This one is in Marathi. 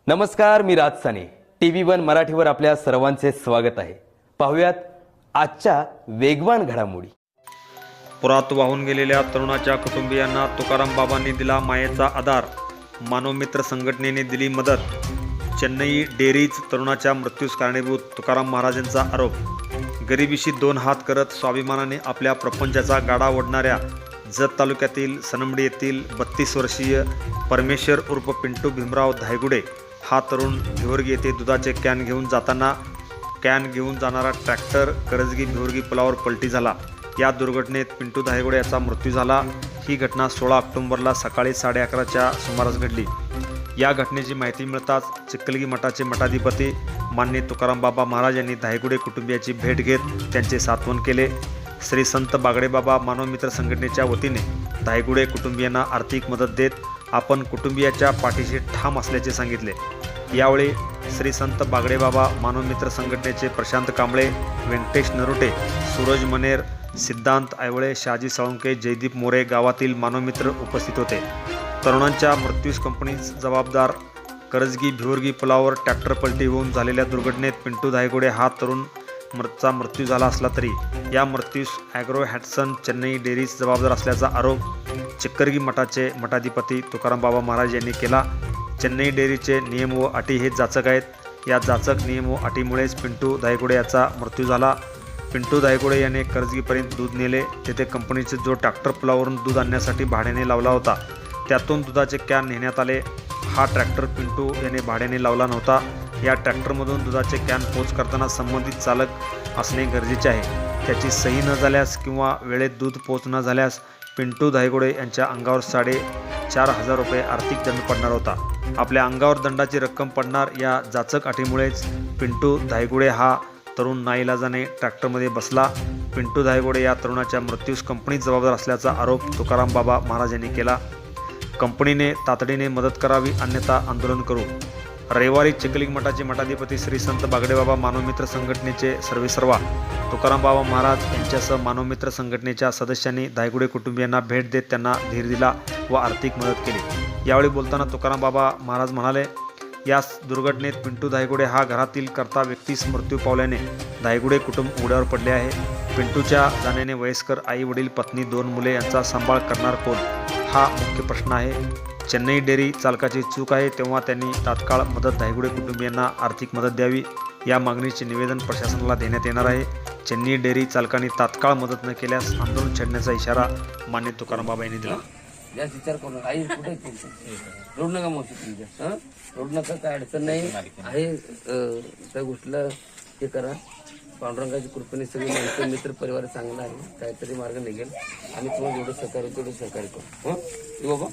नमस्कार, मी राज साने. TV1 मराठीवर आपल्या सर्वांचे स्वागत आहे. पाहुयात आजच्या वेगवान घडामोडी. पुरात वाहून गेलेल्या तरुणाच्या कुटुंबियांना तुकाराम बाबांनी दिला मायेचा आधार. मानवमित्र संघटनेने दिली मदत. चेन्नई डेअरीज तरुणाच्या मृत्यूस कारणीभूत तुकाराम महाराजांचा आरोप. गरिबीशी दोन हात करत स्वाभिमानाने आपल्या प्रपंचाचा गाडा ओढणाऱ्या जत तालुक्यातील सनमडी येथील 32 वर्षीय परमेश्वर उर्फ पिंटू भीमराव धायगुडे हा तरुण भिवर्गी येथे दुधाचे कॅन घेऊन जाणारा ट्रॅक्टर करजगी भिवर्गी पुलावर पलटी झाला. या दुर्घटनेत पिंटू धायगुडे याचा मृत्यू झाला. ही घटना 16 ऑक्टोबरला सकाळी 11:30च्या सुमारास घडली. या घटनेची माहिती मिळताच चिखलगी मठाचे मठाधिपती मान्य तुकाराम बाबा महाराज यांनी धायगुडे कुटुंबियाची भेट घेत त्यांचे सांत्वन केले. श्री संत बागडेबाबा मानवमित्र संघटनेच्या वतीने धायगुडे कुटुंबियांना आर्थिक मदत देत आपण कुटुंबियाच्या पाठीशी ठाम असल्याचे सांगितले. यावेळी श्री संत बागडेबाबा मानवमित्र संघटनेचे प्रशांत कांबळे, व्यंकटेश नरोटे, सूरज मनेर, सिद्धांत आयवळे, शहाजी साळुंके, जयदीप मोरे गावातील मानवमित्र उपस्थित होते. तरुणांच्या मृत्यूस कंपनीच जबाबदार. करजगी भिवर्गी पुलावर ट्रॅक्टर पलटी होऊन झालेल्या दुर्घटनेत पिंटू धायगुडे हा तरुणचा मृत्यू झाला असला तरी या मृत्यूस ॲग्रो हॅटसन चेन्नई डेअरीज जबाबदार असल्याचा आरोप चिखलगी मठाचे मठाधिपती तुकाराम बाबा महाराज यांनी केला. चेन्नई डेअरीचे नियम व अटी हे जाचक आहेत. या जाचक नियम व अटीमुळेच पिंटू धायगुडे याचा मृत्यू झाला. पिंटू धायगुडे याने करजगीपर्यंत दूध नेले. तेथे कंपनीचे जो ट्रॅक्टर पुलावरून दूध आणण्यासाठी भाड्याने लावला होता त्यातून दुधाचे कॅन नेण्यात आले. हा ट्रॅक्टर पिंटू याने भाड्याने लावला नव्हता. या ट्रॅक्टरमधून दुधाचे कॅन पोच करताना संबंधित चालक असणे गरजेचे आहे. त्याची सही न झाल्यास किंवा वेळेत दूध पोच न झाल्यास पिंटू धायगुडे यांच्या अंगावर 4,500 रुपये आर्थिक दंड पडणार होता. आपल्या अंगावर दंडाची रक्कम पडणार या जाचक अटीमुळेच पिंटू धायगुडे हा तरुण नाईलाजाने ट्रॅक्टरमध्ये बसला. पिंटू धायगुडे या तरुणाच्या मृत्यूस कंपनीत जबाबदार असल्याचा आरोप तुकाराम बाबा महाराज यांनी केला. कंपनीने तातडीने मदत करावी अन्यथा आंदोलन करू. रविवारी चिखलगी मठाचे मठाधिपती श्री संत बागडेबाबा मानवमित्र संघटनेचे सर्वेसर्वा तुकाराम बाबा महाराज यांच्यासह मानवमित्र संघटनेच्या सदस्यांनी धायगुडे कुटुंबियांना भेट देत त्यांना धीर दिला व आर्थिक मदत केली. यावेळी बोलताना तुकाराम बाबा महाराज म्हणाले, या दुर्घटनेत पिंटू धायगुडे हा घरातील कर्ता व्यक्तीस मृत्यू पावल्याने धायगुडे कुटुंब उघड्यावर पडले आहे. पिंटूच्या जाण्याने वयस्कर आई वडील पत्नी 2 मुले यांचा सांभाळ करणार कोण हा मुख्य प्रश्न आहे. चेन्नई डेअरी चालकाची चूक आहे तेव्हा त्यांनी तात्काळ मदत धायगुडे कुटुंबियांना आर्थिक मदत द्यावी. या मागणीचे निवेदन प्रशासनाला देण्यात येणार आहे. चेन्नई डेअरी चालकांनी तात्काळ मदत न केल्यास आंदोलन छेडण्याचा इशारा मान्य तुकाराम बाबा यांनी दिला. जास्त विचार करू नका. आई कुठे रोड नका मावशी तुमच्या रोड नका, काय अडचण नाही आहे. त्या गोष्टीला हे करा. पांडुरंगाची कृपेने सगळी माणसं मित्र परिवार चांगला आहे. काहीतरी मार्ग निघेल. आम्ही तुम्हाला जेवढं सहकार्य तेवढं सहकार्य करू. बाबा